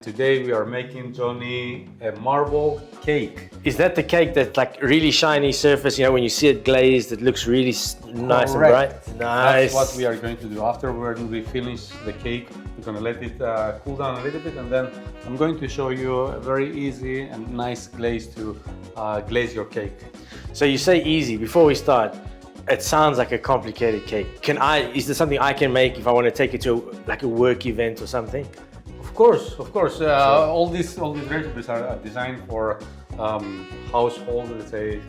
Today we are making Johnny a marble cake. Is that the cake that's like really shiny surface, you know, when you see it glazed, it looks really nice and bright? Nice. That's what we are going to do. After we finish the cake, we're going to let it cool down a little bit, and then I'm going to show you a very easy and nice glaze to glaze your cake. So you say easy. Before we start, it sounds like a complicated cake. Is there something I can make if I want to take it to like a work event or something? Of course. All these recipes are designed for household. Let's say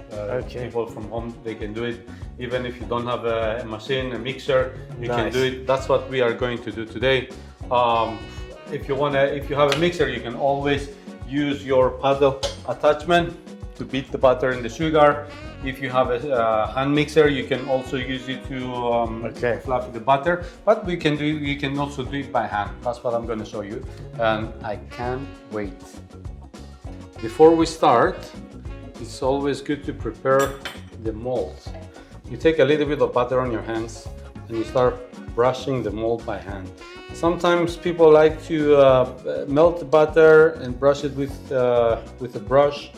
people from home, they can do it. Even if you don't have a machine, a mixer, you can do it. That's what we are going to do today. If you have a mixer, you can always use your paddle attachment to beat the butter and the sugar. If you have a hand mixer, you can also use it to fluff the butter. But you can also do it by hand. That's what I'm going to show you, and I can't wait. Before we start, it's always good to prepare the mold. You take a little bit of butter on your hands and you start brushing the mold by hand. Sometimes people like to melt the butter and brush it with a brush.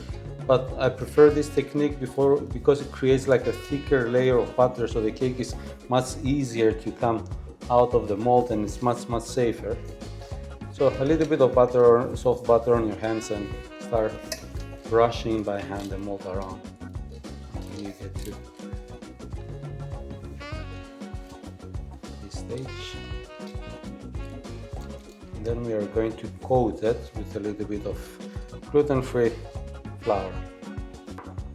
But I prefer this technique because it creates like a thicker layer of butter, so the cake is much easier to come out of the mold and it's much safer. So a little bit of butter, soft butter on your hands, and start brushing by hand the mold around until you get to this stage. And then we are going to coat it with a little bit of gluten-free flour.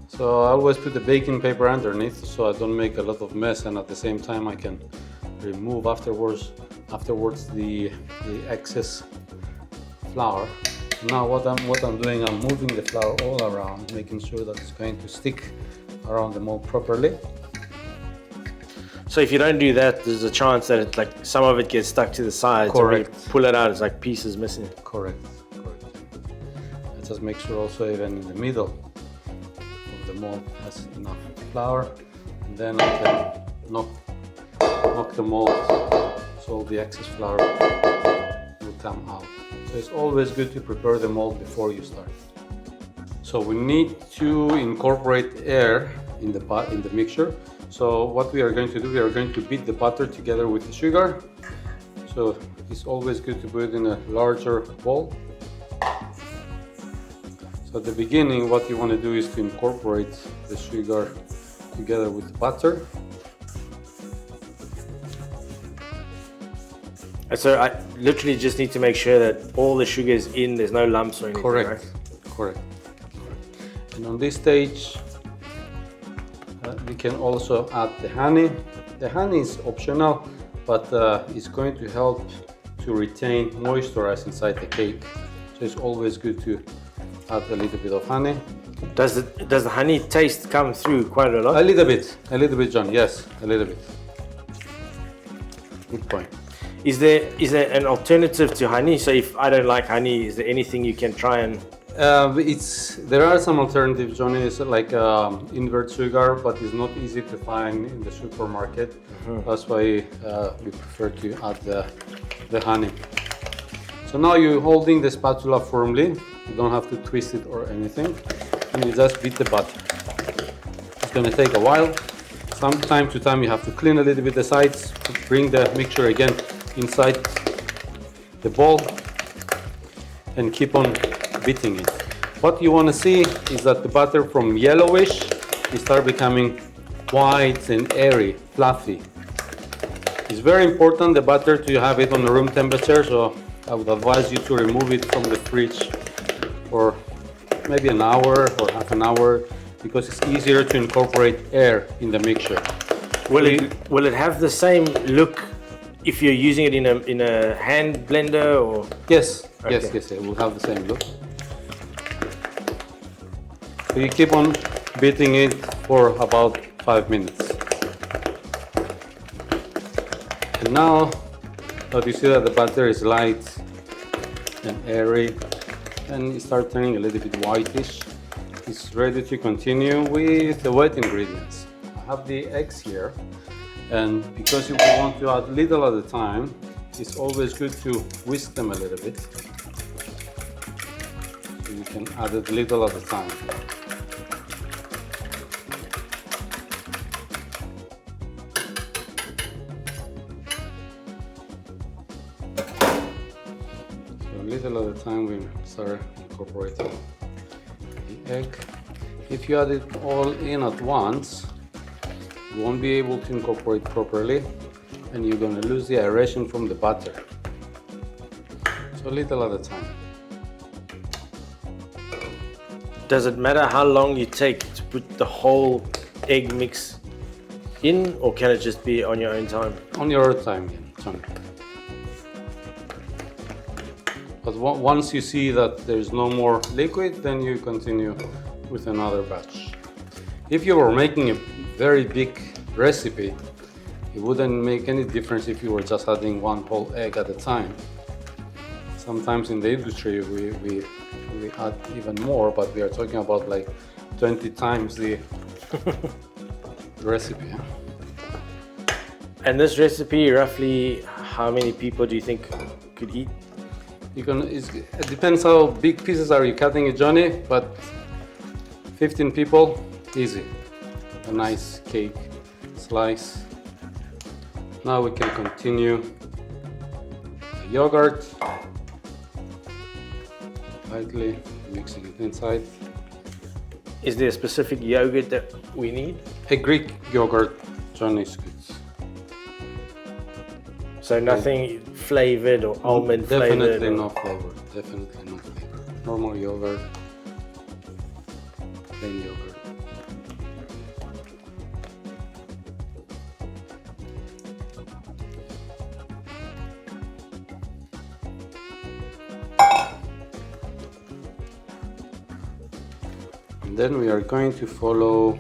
So I always put the baking paper underneath so I don't make a lot of mess, and at the same time I can remove afterwards the excess flour. Now what I'm doing, I'm moving the flour all around, making sure that it's going to stick around the mold properly. So if you don't do that, there's a chance that some of it gets stuck to the sides. Correct. Or you pull it out, it's like pieces missing. Correct. Just make sure also even in the middle of the mold has enough flour, and then I can knock the mold so the excess flour will come out. So it's always good to prepare the mold before you start. So we need to incorporate air in the mixture. So what we are going to do, we are going to beat the butter together with the sugar. So it's always good to put it in a larger bowl. So at the beginning, what you want to do is to incorporate the sugar together with the butter. So I literally just need to make sure that all the sugar is in, there's no lumps or anything. Correct. And on this stage, we can also add the honey. The honey is optional, but it's going to help to retain moisture inside the cake. So it's always good to add a little bit of honey. Does the honey taste come through quite a lot? A little bit, John. Yes, a little bit. Good point. Is there an alternative to honey? So if I don't like honey, is there anything you can try and? There are some alternatives, Johnny. It's like invert sugar, but it's not easy to find in the supermarket. That's why we prefer to add the honey. So now you're holding the spatula firmly. You don't have to twist it or anything, and you just beat the butter. It's going to take a while. From time to time you have to clean a little bit the sides, bring the mixture again inside the bowl, and keep on beating it. What you want to see is that the butter from yellowish it start becoming white and airy, fluffy. It's very important the butter to have it on room temperature, so I would advise you to remove it from the fridge for maybe an hour or half an hour, because it's easier to incorporate air in the mixture. Will it have the same look if you're using it in a hand blender or? Yes, it will have the same look. So you keep on beating it for about 5 minutes. And now you see that the butter is light and airy, and it starts turning a little bit whitish. It's ready to continue with the wet ingredients. I have the eggs here, and because you want to add little at a time, it's always good to whisk them a little bit. You can add it little at a time. So little at a time we start incorporating the egg. If you add it all in at once, you won't be able to incorporate properly and you're going to lose the aeration from the butter. So little at a time. Does it matter how long you take to put the whole egg mix in, or can it just be on your own time? On your own time, Tony. But once you see that there's no more liquid, then you continue with another batch. If you were making a very big recipe, it wouldn't make any difference if you were just adding one whole egg at a time. Sometimes in the industry we add even more, but we are talking about like 20 times the recipe. And this recipe, roughly how many people do you think could eat? It depends how big pieces are you cutting it, Johnny, but 15 people, easy. A nice cake slice. Now we can continue the yogurt, lightly mixing it inside. Is there a specific yogurt that we need? A Greek yogurt, Johnny, is good. So nothing flavored or almond flavored? Definitely not flavored, definitely not flavored. Normal yogurt, plain yogurt. And then we are going to follow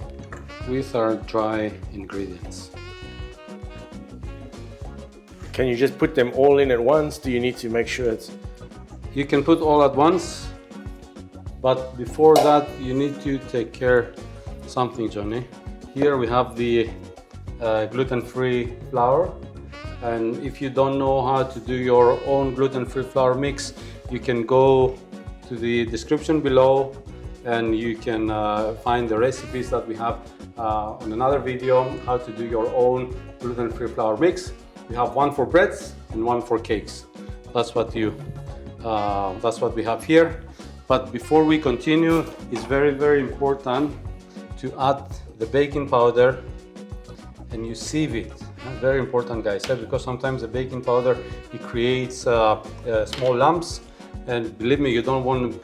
with our dry ingredients. Can you just put them all in at once? Do you need to make sure it's... You can put all at once, but before that you need to take care something, Johnny. Here we have the gluten-free flour, and if you don't know how to do your own gluten-free flour mix, you can go to the description below and you can find the recipes that we have on another video, how to do your own gluten-free flour mix. We have one for breads and one for cakes. That's what we have here. But before we continue, it's very, very important to add the baking powder and you sieve it. Very important, guys, because sometimes the baking powder, it creates small lumps, and believe me, you don't want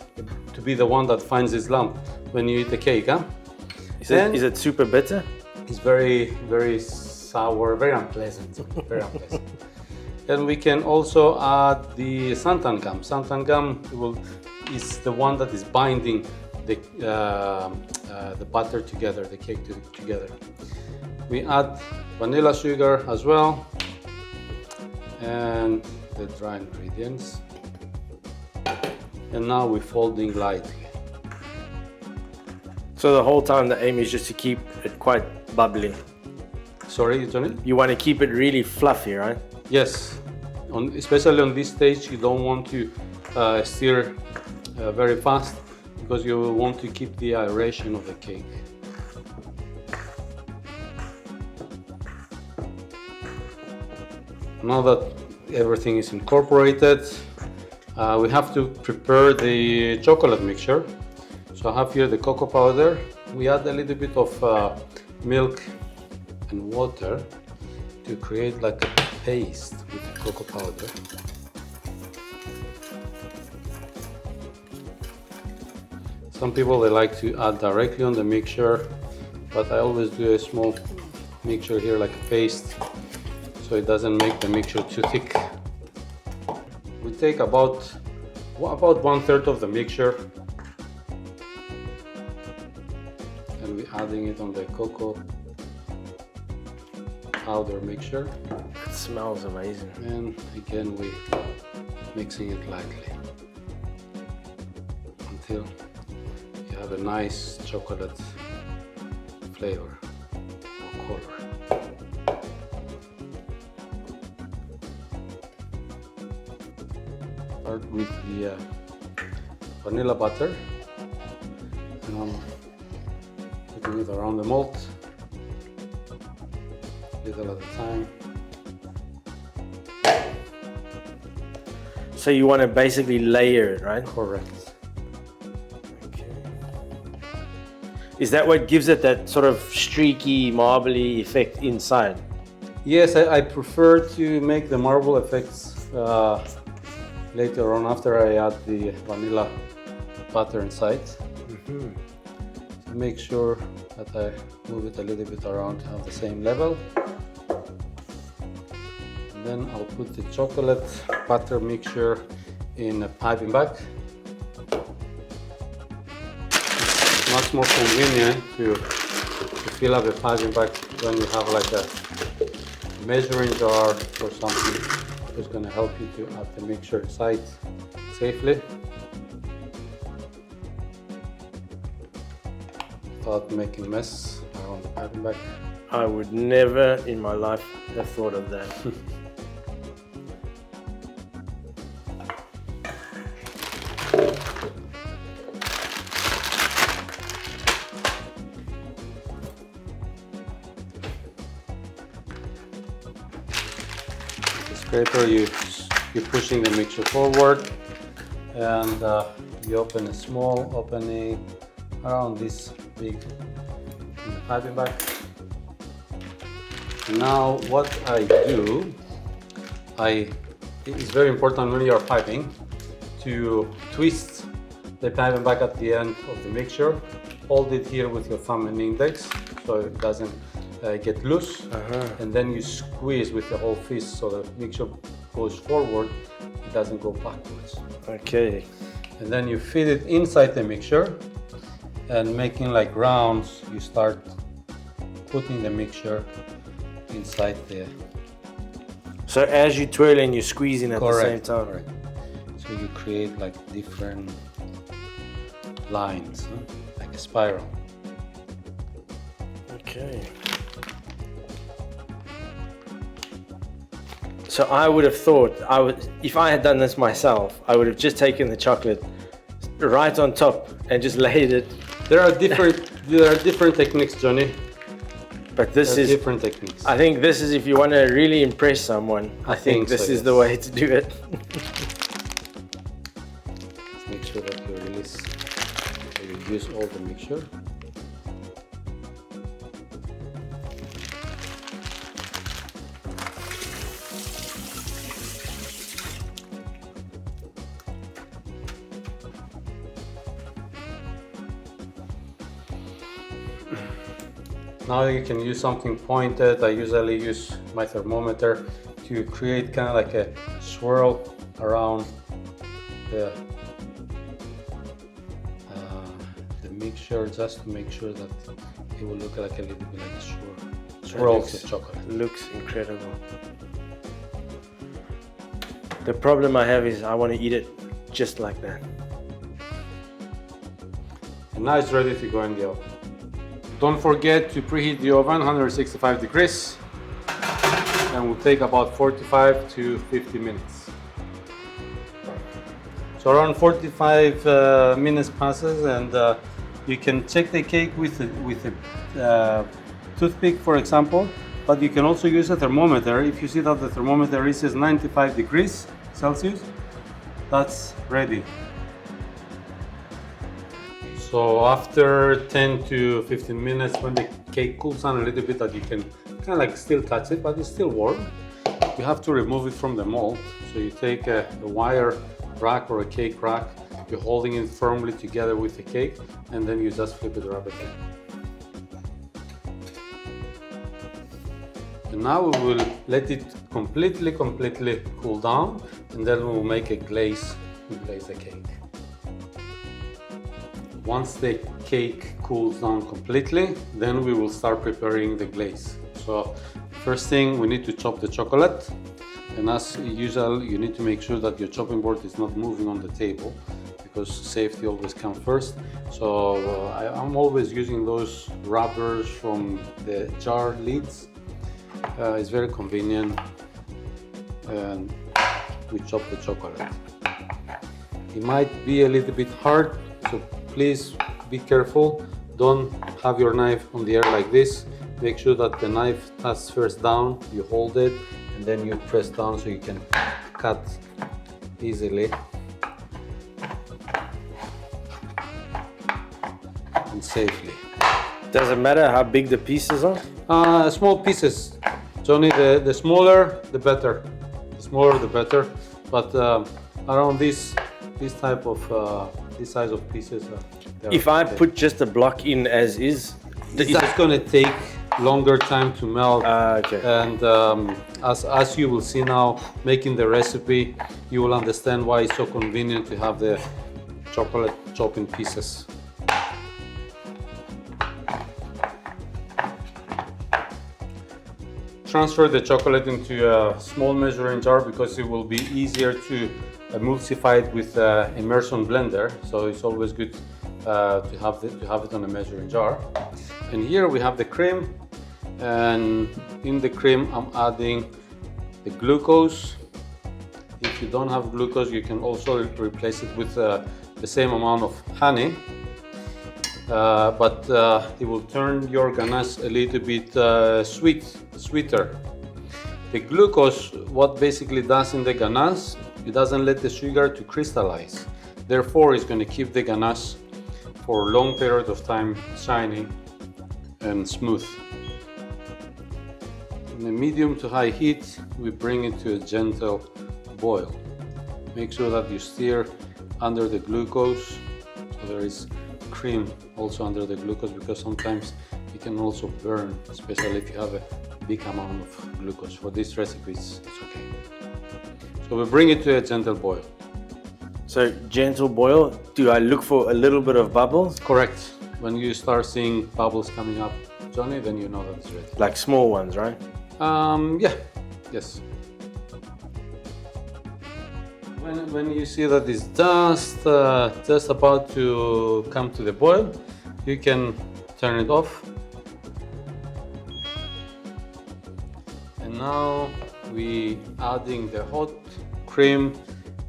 to be the one that finds this lump when you eat the cake. Is it super bitter? It's very, very sour, very unpleasant. Very unpleasant. And we can also add the xanthan gum. Xanthan gum is the one that is binding the butter together, the cake together. We add vanilla sugar as well, and the dry ingredients. And now we're folding lightly. So the whole time the aim is just to keep it quite bubbly. Sorry, Johnny? You want to keep it really fluffy, right? Yes, especially on this stage, you don't want to stir very fast because you want to keep the aeration of the cake. Now that everything is incorporated, we have to prepare the chocolate mixture. So I have here the cocoa powder. We add a little bit of milk and water to create like a paste with the cocoa powder. Some people, they like to add directly on the mixture, but I always do a small mixture here, like a paste, so it doesn't make the mixture too thick. We take about 1/3 of the mixture and we're adding it on the cocoa powder mixture. It smells amazing. And again we mixing it lightly until you have a nice chocolate flavor or color. Start with the vanilla butter. And I'm putting it around the mold, little at a time. So you want to basically layer it, right? Correct. Okay. Is that what gives it that sort of streaky, marbly effect inside? Yes, I prefer to make the marble effects later on after I add the vanilla butter inside. Mm-hmm. So make sure that I move it a little bit around to have the same level. And then I'll put the chocolate butter mixture in a piping bag. It's much more convenient to fill up a piping bag when you have like a measuring jar or something. It's going to help you to add the mixture inside safely without making mess around the piping bag. I would never in my life have thought of that. Scraper, you're pushing the mixture forward, and you open a small opening around this big in the piping bag. Now what I do, it's very important when you're piping to twist the piping bag at the end of the mixture. Hold it here with your thumb and index so it doesn't get loose, and then you squeeze with the whole fist so the mixture goes forward, it doesn't go backwards. Okay. And then you feed it inside the mixture, and making like rounds, you start putting the mixture inside there. So as you're twirling, you're squeezing at the same time. Correct. So you create like different lines, like a spiral. Okay. So I would have thought, if I had done this myself, I would have just taken the chocolate right on top and just laid it. There are different techniques, Johnny. But this is different techniques. I think this is if you want to really impress someone. I think this is the way to do it. Let's make sure that you reduce all the mixture. Now you can use something pointed. I usually use my thermometer to create kind of like a swirl around the mixture, just to make sure that it will look like a little bit like a swirls of chocolate. Looks incredible. The problem I have is I want to eat it just like that. And now it's ready to go in the oven. Don't forget to preheat the oven 165 degrees, and will take about 45 to 50 minutes. So around 45 minutes passes, and you can check the cake with a toothpick, for example, but you can also use a thermometer. If you see that the thermometer says 95 degrees Celsius, that's ready. So after 10 to 15 minutes, when the cake cools down a little bit, that you can kind of like still touch it, but it's still warm, you have to remove it from the mold. So you take a wire rack or a cake rack, you're holding it firmly together with the cake, and then you just flip it rapidly. And now we will let it completely cool down, and then we will make a glaze to glaze the cake. Once the cake cools down completely, then we will start preparing the glaze. So first thing, we need to chop the chocolate, and as usual, you need to make sure that your chopping board is not moving on the table, because safety always comes first. So I'm always using those rubbers from the jar lids. It's very convenient, and we chop the chocolate. It might be a little bit hard, so please be careful. Don't have your knife on the air like this. Make sure that the knife touches first down, you hold it, and then you press down so you can cut easily and safely. Does it matter how big the pieces are? Small pieces, Johnny. The smaller, the better. The smaller, the better. But around this type of this size of pieces. If I put just a block in as is, it's going to take longer time to melt. Okay. And as you will see now, making the recipe, you will understand why it's so convenient to have the chocolate chopped in pieces. Transfer the chocolate into a small measuring jar because it will be easier to emulsify it with immersion blender. So it's always good to have it on a measuring jar. And here we have the cream, and in the cream I'm adding the glucose. If you don't have glucose, you can also replace it with the same amount of honey. But it will turn your ganache a little bit sweeter. The glucose, what basically does in the ganache, it doesn't let the sugar to crystallize. Therefore, it's going to keep the ganache for a long period of time shiny and smooth. In a medium to high heat, we bring it to a gentle boil. Make sure that you stir under the glucose so there is cream also under the glucose, because sometimes it can also burn, especially if you have a big amount of glucose. For this recipe, it's okay. So we bring it to a gentle boil. So gentle boil, do I look for a little bit of bubbles? Correct. When you start seeing bubbles coming up, Johnny, then you know that it's ready. Like small ones, right? Yeah, yes. When you see that it's just about to come to the boil, you can turn it off. And now we adding the hot cream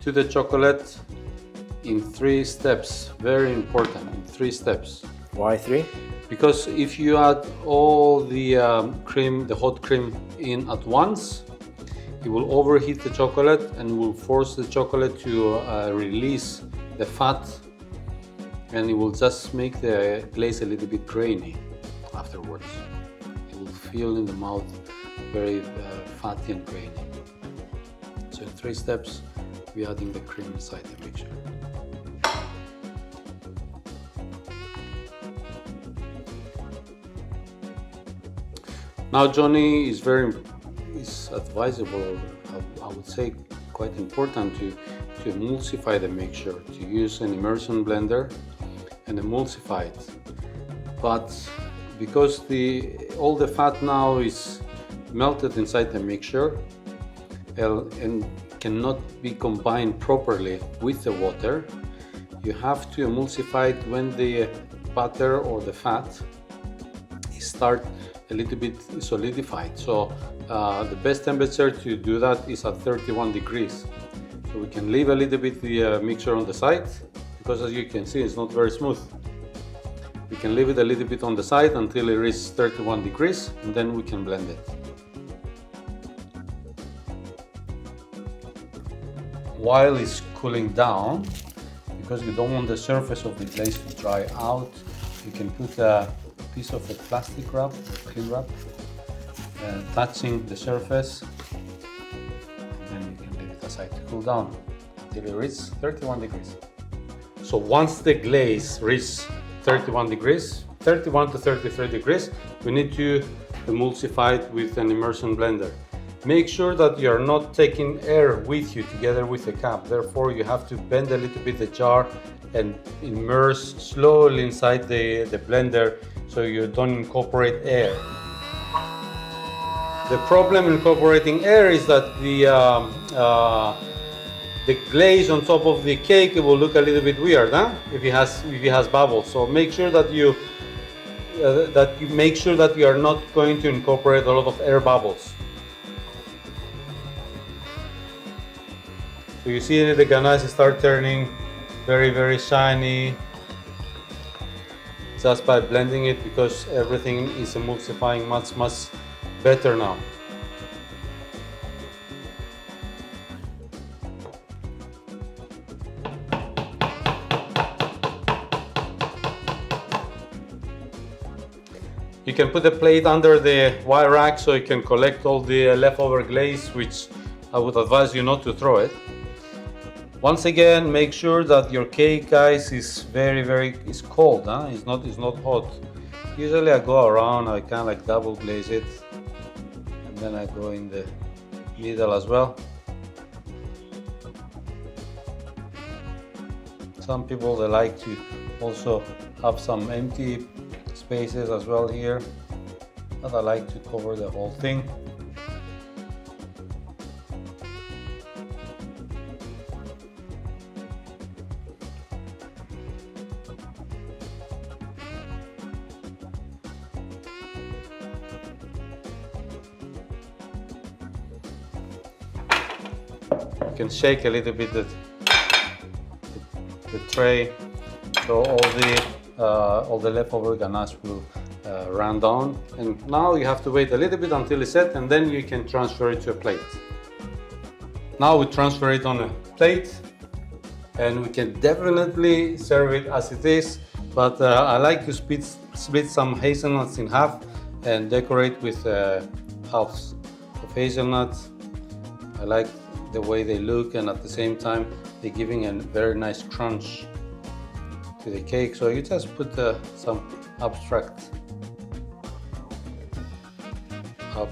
to the chocolate in 3 steps. Very important, in 3 steps. Why 3? Because if you add all the cream, the hot cream in at once, it will overheat the chocolate and will force the chocolate to release the fat, and it will just make the glaze a little bit grainy afterwards. It will feel in the mouth very fatty and grainy. So in 3 steps, we're adding the cream inside the mixture. Now, Johnny, is advisable, I would say quite important to emulsify the mixture, to use an immersion blender and emulsify it. But because all the fat now is melted inside the mixture and cannot be combined properly with the water, you have to emulsify it when the butter or the fat start a little bit solidified. So the best temperature to do that is at 31 degrees. So we can leave a little bit the mixture on the side, because as you can see, it's not very smooth. We can leave it a little bit on the side until it reaches 31 degrees, and then we can blend it. While it's cooling down, because we don't want the surface of the glaze to dry out, you can put a piece of a plastic wrap or cling wrap touching the surface, and then you can leave it aside to cool down until it reaches 31 degrees. So once the glaze reaches 31 degrees, 31 to 33 degrees, we need to emulsify it with an immersion blender. Make sure that you are not taking air with you together with the cup. Therefore, you have to bend a little bit the jar and immerse slowly inside the blender so you don't incorporate air. The problem incorporating air is that the glaze on top of the cake, it will look a little bit weird, huh? If it has bubbles. So make sure that you are not going to incorporate a lot of air bubbles. So you see the ganache start turning very, very shiny just by blending it, because everything is emulsifying much, much better now. You can put a plate under the wire rack so you can collect all the leftover glaze, which I would advise you not to throw it. Once again, make sure that your cake, guys, is very cold. Huh? It's not hot. Usually I go around, I kind of like double glaze it, and then I go in the middle as well. Some people, they like to also have some empty spaces as well here, but I like to cover the whole thing. You can shake a little bit the tray, so all the leftover ganache will run down. And now you have to wait a little bit until it's set, and then you can transfer it to a plate. Now we transfer it on a plate, and we can definitely serve it as it is, but I like to split some hazelnuts in half and decorate with halves of hazelnut. I like the way they look, and at the same time they're giving a very nice crunch to the cake. So you just put some abstract half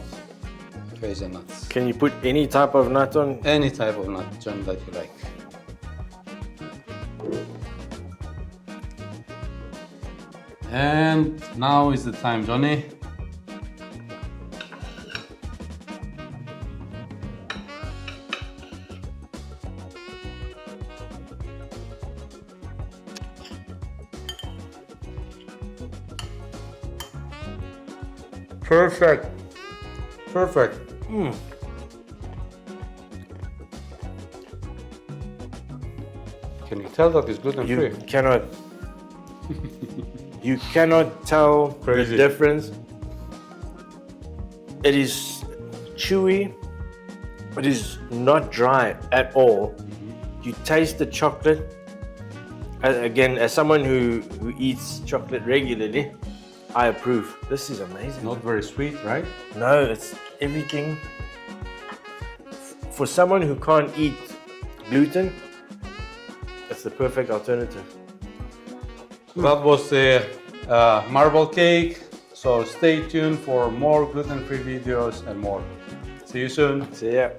of hazelnuts. Can you put any type of nut on? Any type of nut, John, that you like. And now is the time, Johnny. Perfect. Perfect. Can you tell that it's gluten-free? You cannot. You cannot tell Crazy. the difference. It is chewy. It is not dry at all. You taste the chocolate. Again, as someone who eats chocolate regularly, I approve. This is amazing. Not very sweet, right? No, it's everything. For someone who can't eat gluten, it's the perfect alternative. That was the marble cake. So stay tuned for more gluten-free videos and more. See you soon. See ya.